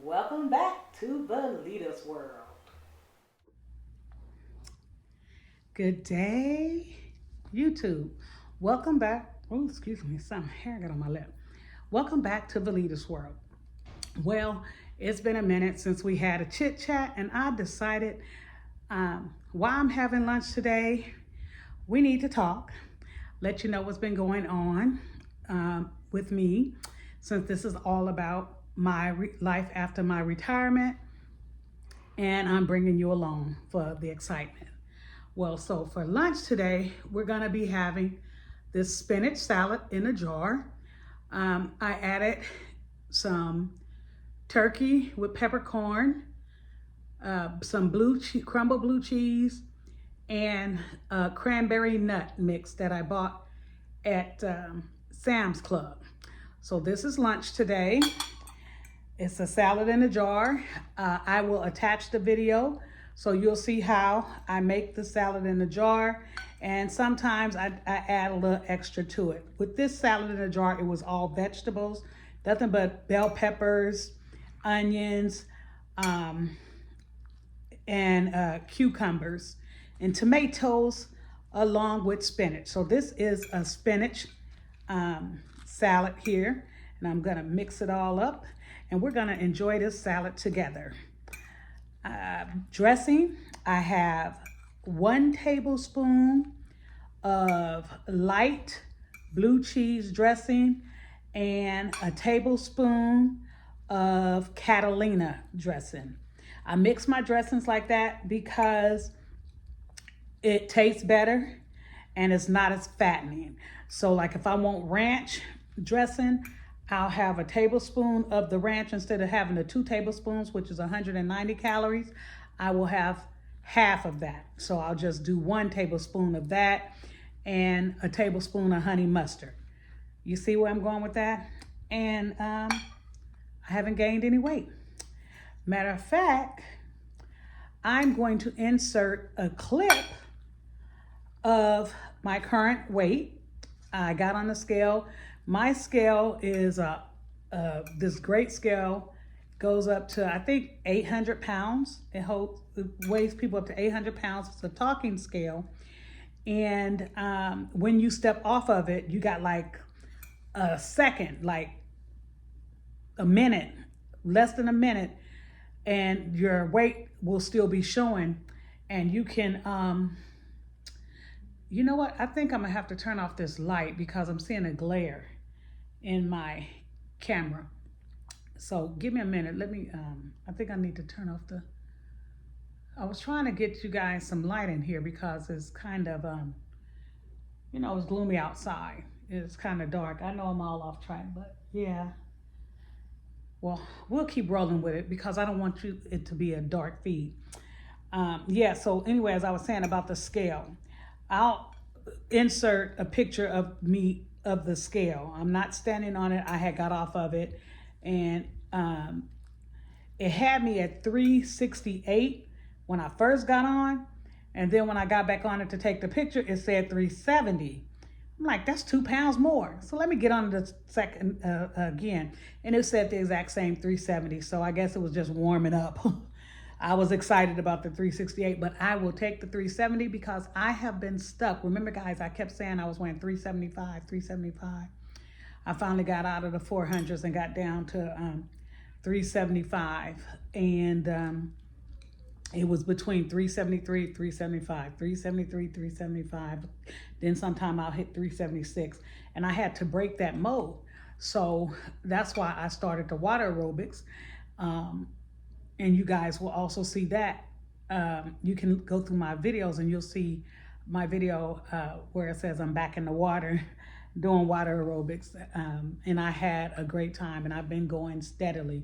Welcome back to the Leaders World. Good day, YouTube. Welcome back. Oh, excuse me, some hair got on my lip. Welcome back to the Leaders World. Well, it's been a minute since we had a chit chat, and I decided while I'm having lunch today, we need to talk, let you know what's been going on with me, since this is all about my life after my retirement, and I'm bringing you along for the excitement. Well, so for lunch today, we're going to be having this spinach salad in a jar. I added some turkey with peppercorn, some crumbled blue cheese, and a cranberry nut mix that I bought at Sam's Club. So this is lunch today. It's a salad in a jar. I will attach the video so you'll see how I make the salad in a jar. And sometimes I add a little extra to it. With this salad in a jar, it was all vegetables, nothing but bell peppers, onions, and cucumbers and tomatoes along with spinach. So this is a spinach salad here, and I'm gonna mix it all up and we're gonna enjoy this salad together. Dressing, I have 1 tablespoon of light blue cheese dressing and a tablespoon of Catalina dressing. I mix my dressings like that because it tastes better and it's not as fattening. So like if I want ranch dressing, I'll have a tablespoon of the ranch instead of having the 2 tablespoons, which is 190 calories. I will have half of that. So I'll just do 1 tablespoon of that and a tablespoon of honey mustard. You see where I'm going with that? And I haven't gained any weight. Matter of fact, I'm going to insert a clip of my current weight. I got on the scale. My scale is this great scale, goes up to I think 800 pounds. It weighs people up to 800 pounds. It's a talking scale. And when you step off of it, you got like a second, like a minute, less than a minute, and your weight will still be showing. And you can, you know what? I think I'm gonna have to turn off this light because I'm seeing a glare in my camera. So give me a minute. Let me, I think I need to turn off I was trying to get you guys some light in here because it's kind of, it's gloomy outside. It's kind of dark. I know I'm all off track, but yeah. Well, we'll keep rolling with it because I don't want it to be a dark feed. Yeah, so anyway, as I was saying about the scale, I'll insert a picture of me of the scale. I'm not standing on it. I had got off of it, and it had me at 368 when I first got on, and then when I got back on it to take the picture, it said 370. I'm like, that's 2 pounds more. So let me get on the second again, and it said the exact same 370. So I guess it was just warming up. I was excited about the 368, but I will take the 370 because I have been stuck. Remember, guys, I kept saying I was weighing 375, 375. I finally got out of the 400s and got down to 375. And it was between 373, 375, 373, 375. Then sometime I'll hit 376. And I had to break that mold. So that's why I started the water aerobics. And you guys will also see that. You can go through my videos and you'll see my video where it says I'm back in the water doing water aerobics. And I had a great time and I've been going steadily.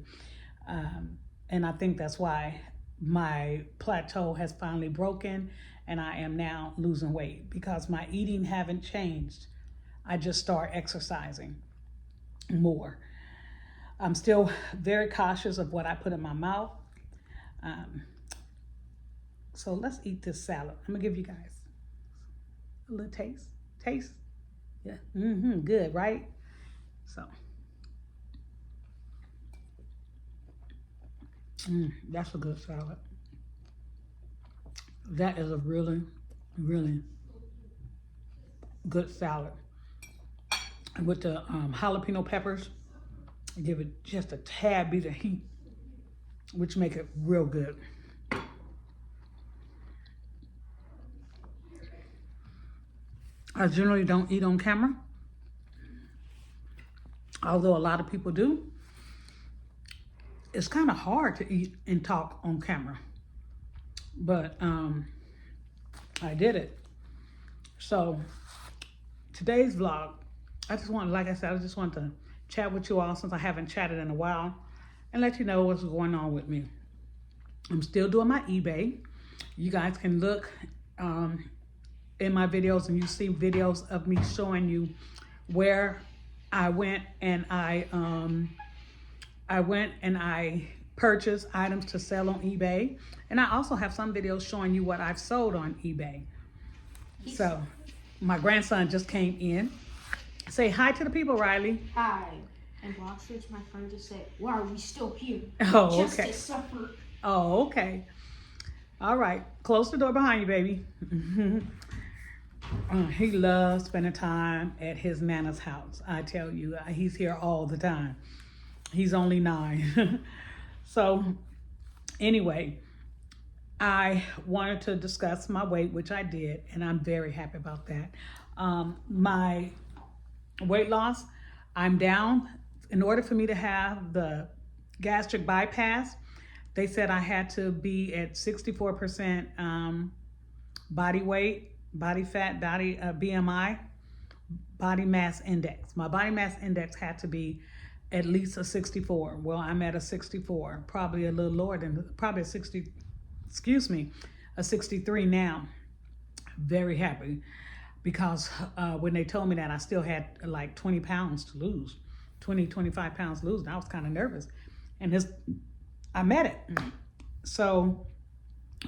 And I think that's why my plateau has finally broken and I am now losing weight because my eating haven't changed. I just start exercising more. I'm still very cautious of what I put in my mouth. So let's eat this salad. I'm gonna give you guys a little taste. Taste? Yeah. Good, right? So That's a good salad. That is a really, really good salad. With the jalapeno peppers, give it just a tad bit of heat, which make it real good. I generally don't eat on camera, although a lot of people do. It's kind of hard to eat and talk on camera, but I did it. So today's vlog, I just want, like I said, I just want to chat with you all since I haven't chatted in a while and let you know what's going on with me. I'm still doing my eBay. You guys can look in my videos and you see videos of me showing you where I went and I purchased items to sell on eBay. And I also have some videos showing you what I've sold on eBay. So my grandson just came in. Say hi to the people, Riley. Hi. And Bob switched my friend to say, why are we still here? Oh, Just okay. to suffer. Oh, okay. All right. Close the door behind you, baby. He loves spending time at his Nana's house. I tell you, he's here all the time. He's only 9. So anyway, I wanted to discuss my weight, which I did, and I'm very happy about that. My weight loss, I'm down. In order for me to have the gastric bypass, they said I had to be at 64% body weight, body fat, body BMI, body mass index. My body mass index had to be at least a 64. Well, I'm at a 64, probably a little lower than, probably a 63 now. Very happy because when they told me that, I still had like 20 pounds to lose, 25 pounds to lose. And I was kind of nervous, and I met it. So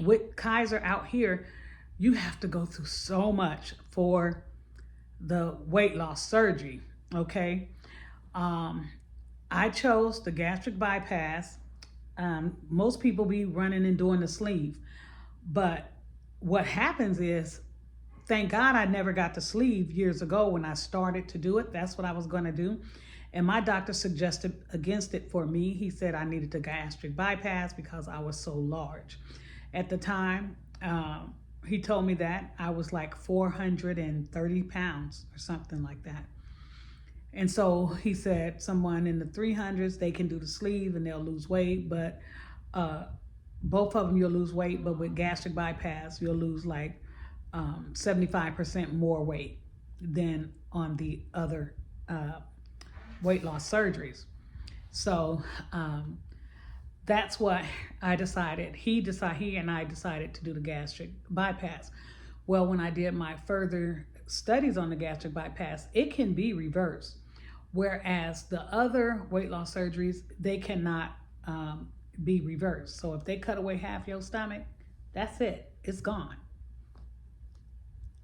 with Kaiser out here, you have to go through so much for the weight loss surgery, okay? I chose the gastric bypass. Most people be running and doing the sleeve, but what happens is, thank God I never got the sleeve years ago when I started to do it. That's what I was gonna do. And my doctor suggested against it for me. He said I needed the gastric bypass because I was so large. At the time, he told me that I was like 430 pounds or something like that. And so he said someone in the 300s, they can do the sleeve and they'll lose weight, but both of them you'll lose weight, but with gastric bypass, you'll lose like 75% more weight than on the other weight loss surgeries. So that's what I decided. He and I decided to do the gastric bypass. Well, when I did my further studies on the gastric bypass, it can be reversed. Whereas the other weight loss surgeries, they cannot be reversed. So if they cut away half your stomach, that's it. It's gone.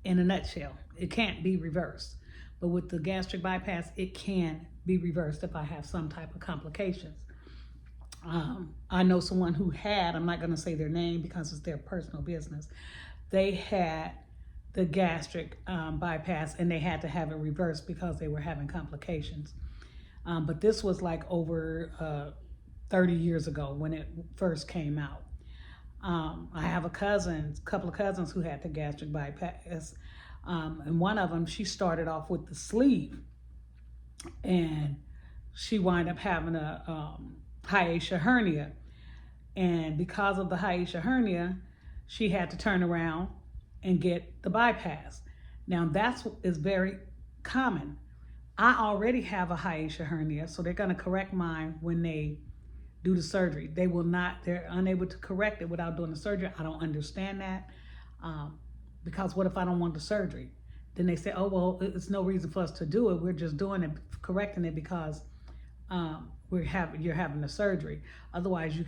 In a nutshell, it can't be reversed. But with the gastric bypass, it can be reversed if I have some type of complications. I know someone who had, I'm not going to say their name because it's their personal business. They had the gastric bypass and they had to have it reversed because they were having complications. But this was like over 30 years ago when it first came out. I have a couple of cousins who had the gastric bypass. And one of them, she started off with the sleeve and she wound up having a hiatal hernia. And because of the hiatal hernia, she had to turn around and get the bypass. Now is very common. I already have a hiatal hernia, so they're gonna correct mine when they do the surgery. They're unable to correct it without doing the surgery. I don't understand that. Because what if I don't want the surgery? Then they say, oh, well, it's no reason for us to do it. We're just doing it, correcting it because you're having the surgery. Otherwise,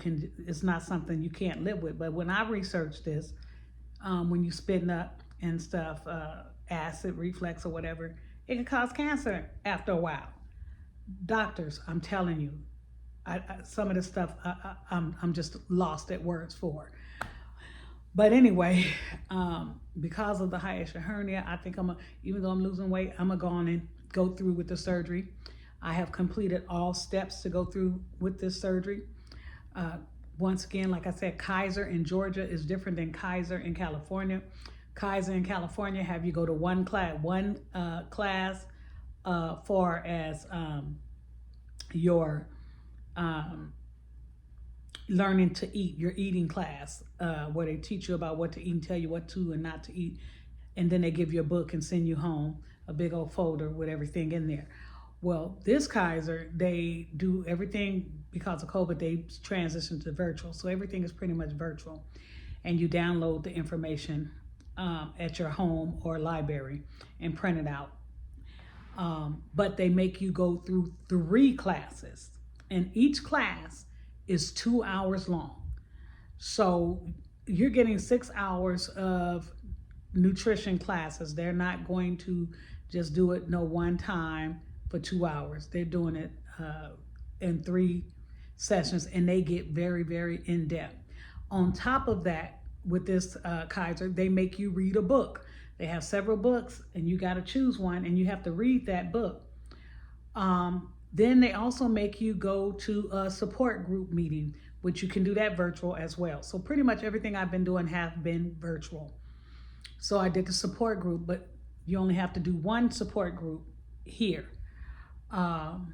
it's not something you can't live with. But when I researched this, when you spitting up and stuff, acid reflux or whatever, it can cause cancer after a while. Doctors, I'm telling you, some of this stuff I'm just lost at words for. But anyway, because of the hiatal hernia, I think even though I'm losing weight, I'm gonna go on and go through with the surgery. I have completed all steps to go through with this surgery. Once again, like I said, Kaiser in Georgia is different than Kaiser in California. Kaiser in California have you go to one class for as your learning to eat, your eating class, where they teach you about what to eat and tell you what to and not to eat. And then they give you a book and send you home, a big old folder with everything in there. Well, this Kaiser, they do everything because of COVID, they transitioned to virtual. So everything is pretty much virtual. And you download the information at your home or library and print it out. But they make you go through 3 classes. And each class is 2 hours long. So you're getting 6 hours of nutrition classes. They're not going to just do it one time for 2 hours. They're doing it in 3 sessions, and they get very, very in-depth. On top of that, with this Kaiser, they make you read a book. They have several books, and you got to choose one, and you have to read that book. Then they also make you go to a support group meeting, which you can do that virtual as well. So pretty much everything I've been doing has been virtual. So I did the support group, but you only have to do one support group here. And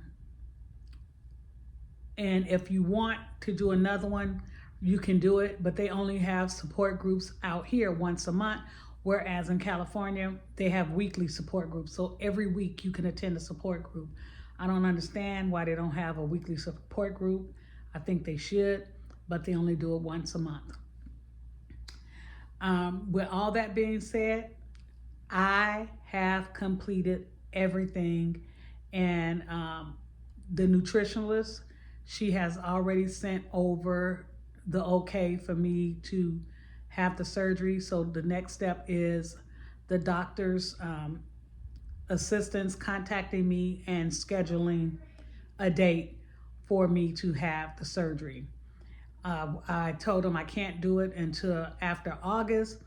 if you want to do another one, you can do it, but they only have support groups out here once a month, whereas in California, they have weekly support groups. So every week you can attend a support group. I don't understand why they don't have a weekly support group. I think they should, but they only do it once a month. With all that being said, I have completed everything, and the nutritionist, she has already sent over the okay for me to have the surgery. So the next step is the doctor's assistants contacting me and scheduling a date for me to have the surgery. I told them I can't do it until after August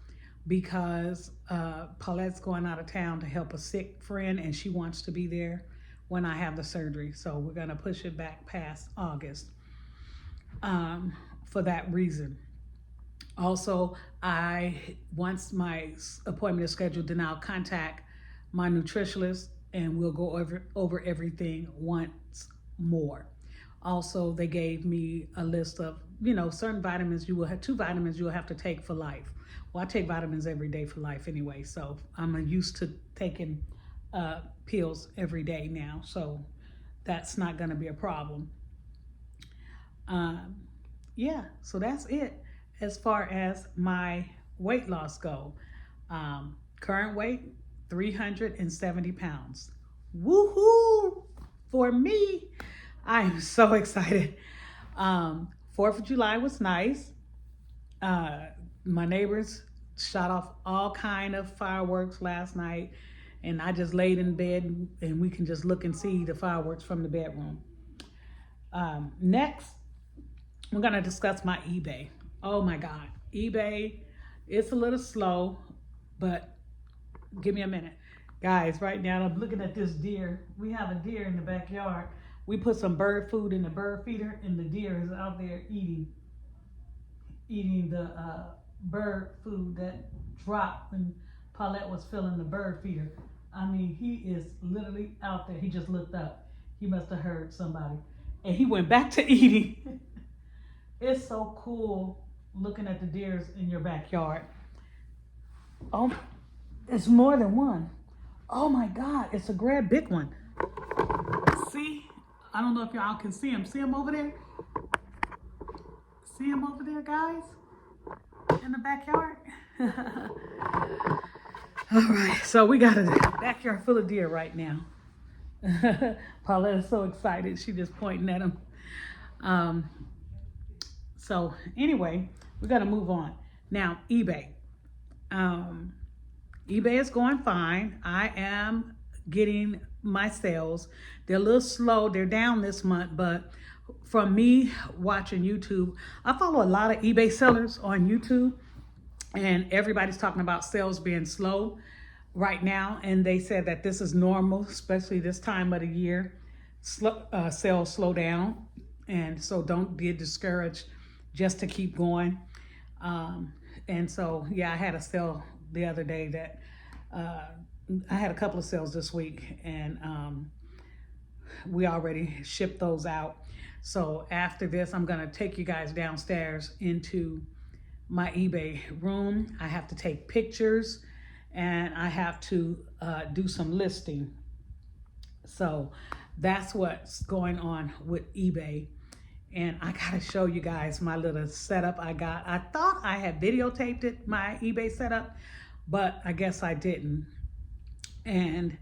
because Paulette's going out of town to help a sick friend, and she wants to be there when I have the surgery. So we're going to push it back past August for that reason. Also, once my appointment is scheduled, then I'll contact my nutritionist and we'll go over everything once more. Also, they gave me a list of, certain vitamins. You will have 2 vitamins you will have to take for life. Well, I take vitamins every day for life anyway, so I'm used to taking pills every day now, so that's not going to be a problem. Yeah, so that's it as far as my weight loss go. Current weight, 370 pounds. Woohoo! For me, I am so excited. 4th of July was nice. My neighbors shot off all kind of fireworks last night, and I just laid in bed and we can just look and see the fireworks from the bedroom. Next, we're gonna discuss my eBay. Oh my God, eBay, it's a little slow, but give me a minute. Guys, right now I'm looking at this deer. We have a deer in the backyard. We put some bird food in the bird feeder, and the deer is out there eating the bird food that dropped when Paulette was filling the bird feeder. I mean, he is literally out there. He just looked up. He must have heard somebody. And he went back to eating. It's so cool looking at the deers in your backyard. Oh, it's more than one. Oh my God, it's a great big one. See? I don't know if y'all can see him. See him over there? See him over there, guys? In the backyard? All right, so we got a backyard full of deer right now. Paulette is so excited. She just pointing at him. So anyway, we're gonna move on. Now, eBay. eBay is going fine. I am getting my sales. They're a little slow. They're down this month, but from me watching YouTube, I follow a lot of eBay sellers on YouTube, and everybody's talking about sales being slow right now. And they said that this is normal, especially this time of the year. Sales slow down. And so don't get discouraged just to keep going. And so, yeah, I had a sale the other day that I had a couple of sales this week, and we already shipped those out. So after this, I'm gonna take you guys downstairs into my eBay room. I have to take pictures, and I have to do some listing. So that's what's going on with eBay. And I gotta show you guys my little setup I got. I thought I had videotaped it, my eBay setup, but I guess I didn't. And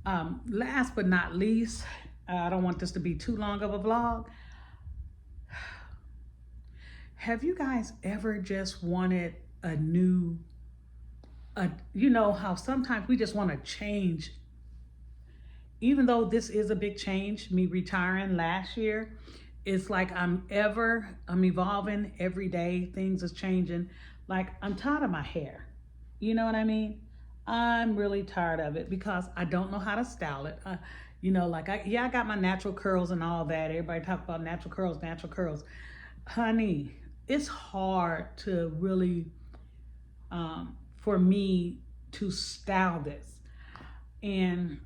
last but not least, I don't want this to be too long of a vlog. Have you guys ever just wanted a new, you know how sometimes we just want to change, even though this is a big change, me retiring last year, it's like I'm evolving every day, things is changing. Like I'm tired of my hair, you know what I mean? I'm really tired of it because I don't know how to style it. You know, like I got my natural curls and all that. Everybody talk about natural curls, natural curls. Honey, it's hard to really, for me to style this. And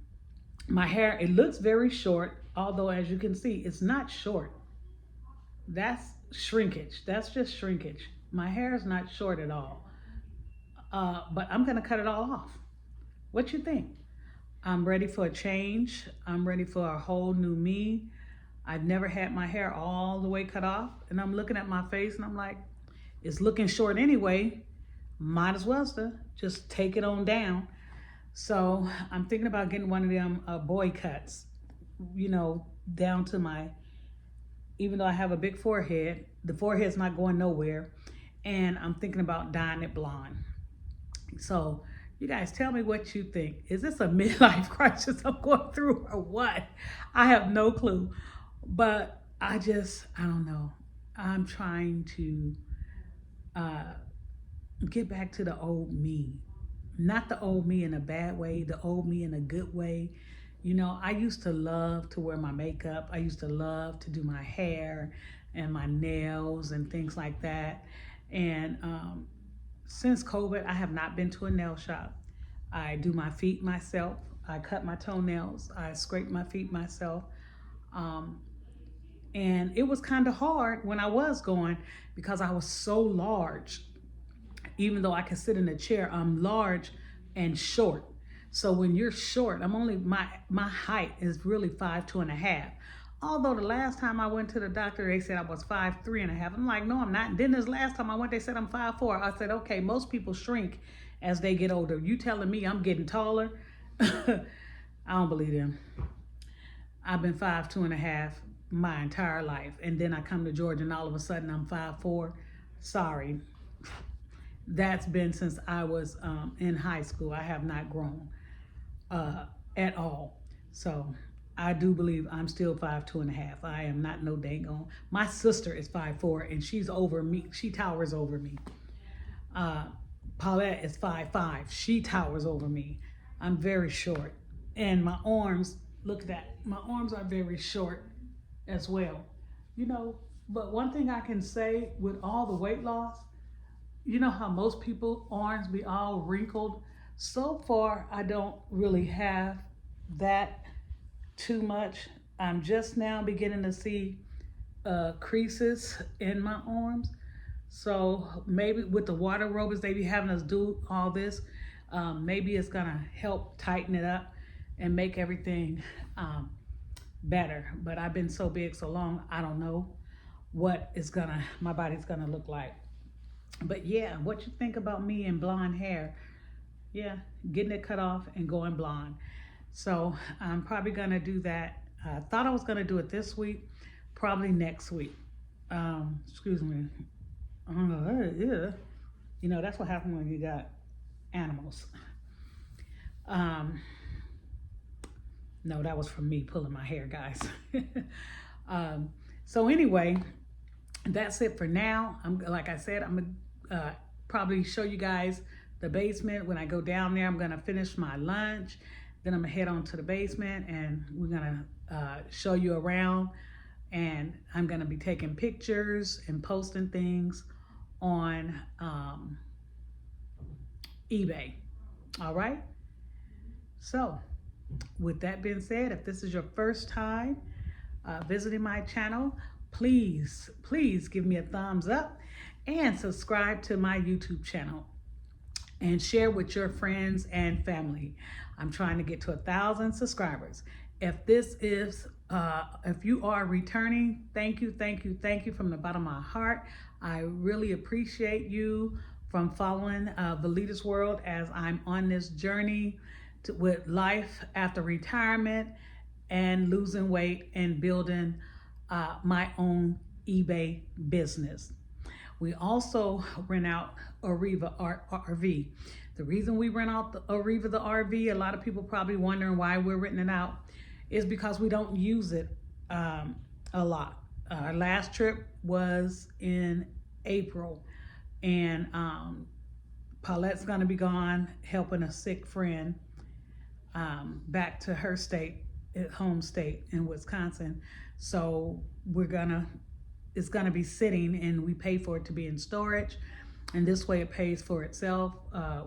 my hair, it looks very short, although as you can see, it's not short. That's shrinkage. That's just shrinkage. My hair is not short at all. But I'm gonna cut it all off. What you think? I'm ready for a change. I'm ready for a whole new me. I've never had my hair all the way cut off, and I'm looking at my face and I'm like, it's looking short anyway. Might as well just take it on down. So I'm thinking about getting one of them boy cuts, you know, down to my, even though I have a big forehead, the forehead's not going nowhere. And I'm thinking about dyeing it blonde. So you guys tell me what you think. Is this a midlife crisis I'm going through or what? I have no clue. But I don't know. I'm trying to get back to the old me. Not the old me in a bad way, the old me in a good way. You know, I used to love to wear my makeup. I used to love to do my hair and my nails and things like that. And since COVID, I have not been to a nail shop. I do my feet myself. I cut my toenails. I scrape my feet myself. And it was kind of hard when I was going because I was so large. Even though I can sit in a chair, I'm large and short. So when you're short, my height is really 5'2.5". Although the last time I went to the doctor, they said I was 5'3.5". I'm like, no, I'm not. And then this last time I went, they said I'm 5'4". I said, okay, most people shrink as they get older. You telling me I'm getting taller? I don't believe them. I've been 5'2.5" my entire life. And then I come to Georgia and all of a sudden I'm 5'4". Sorry. That's been since I was in high school. I have not grown at all. So I do believe I'm still 5'2.5". I am not no dang on. My sister is 5'4" and she's over me. She towers over me. Paulette is 5'5". She towers over me. I'm very short. And my arms, look at that. My arms are very short as well. You know, but one thing I can say with all the weight loss, you know how most people arms be all wrinkled? So far, I don't really have that too much. I'm just now beginning to see creases in my arms. So maybe with the water aerobics they be having us do all this, maybe it's gonna help tighten it up and make everything better. But I've been so big so long, I don't know what my body's gonna look like. But yeah, what you think about me and blonde hair? Yeah, getting it cut off and going blonde. So I'm probably gonna do that. I thought I was gonna do it this week, probably next week. Excuse me. Yeah. You know, that's what happens when you got animals. No, that was from me pulling my hair, guys. So anyway, that's it for now. Like I said, I'm gonna probably show you guys the basement. When I go down there, I'm gonna finish my lunch. Then I'm gonna head on to the basement and we're gonna show you around. And I'm gonna be taking pictures and posting things on eBay. All right. So with that being said, if this is your first time visiting my channel, please give me a thumbs up and subscribe to my YouTube channel and share with your friends and family. I'm trying to get to 1,000 subscribers. If you are returning, thank you from the bottom of my heart. I really appreciate you from following Valita's World as I'm on this journey with life after retirement and losing weight and building my own eBay business. We also rent out Arriva RV. The reason we rent out the Arriva the RV, a lot of people probably wondering why we're renting it out, is because we don't use it a lot. Our last trip was in April, and Paulette's gonna be gone helping a sick friend back to her home state in Wisconsin. So it's gonna be sitting, and we pay for it to be in storage, and this way it pays for itself.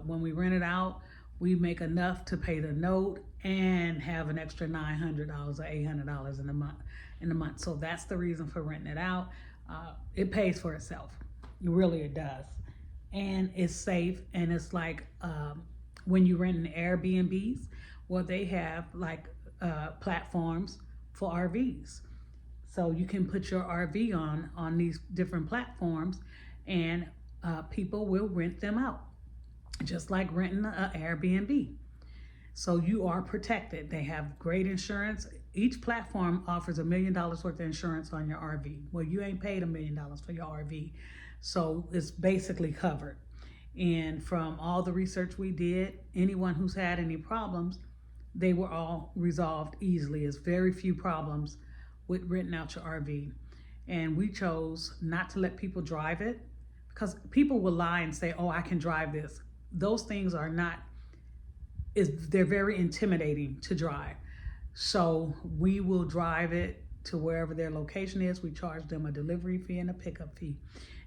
When we rent it out, we make enough to pay the note and have an extra $900 or $800 in the month. So that's the reason for renting it out. It pays for itself. Really, it does. And it's safe, and it's like when you rent an Airbnbs, well, they have like platforms for RVs. So you can put your RV on these different platforms, and people will rent them out, just like renting an Airbnb. So you are protected. They have great insurance. Each platform offers $1 million worth of insurance on your RV. Well, you ain't paid $1 million for your RV, so it's basically covered. And from all the research we did, anyone who's had any problems, they were all resolved easily. There's very few problems with renting out your RV. And we chose not to let people drive it, because people will lie and say, oh, I can drive this. Those things are not, they're very intimidating to drive. So we will drive it to wherever their location is. We charge them a delivery fee and a pickup fee,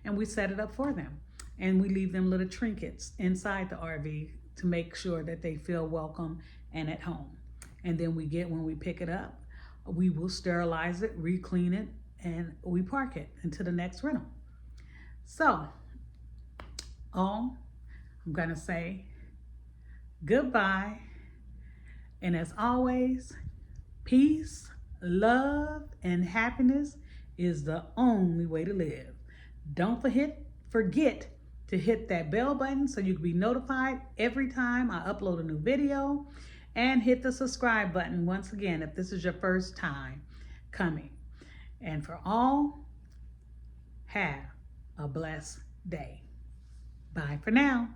and we set it up for them. And we leave them little trinkets inside the RV to make sure that they feel welcome and at home. And then when we pick it up, we will sterilize it, re-clean it, and we park it into the next rental. So, I'm gonna say goodbye. And as always, peace, love, and happiness is the only way to live. Don't forget to hit that bell button so you can be notified every time I upload a new video, and hit the subscribe button once again if this is your first time coming. And for all, have a blessed day. Bye for now.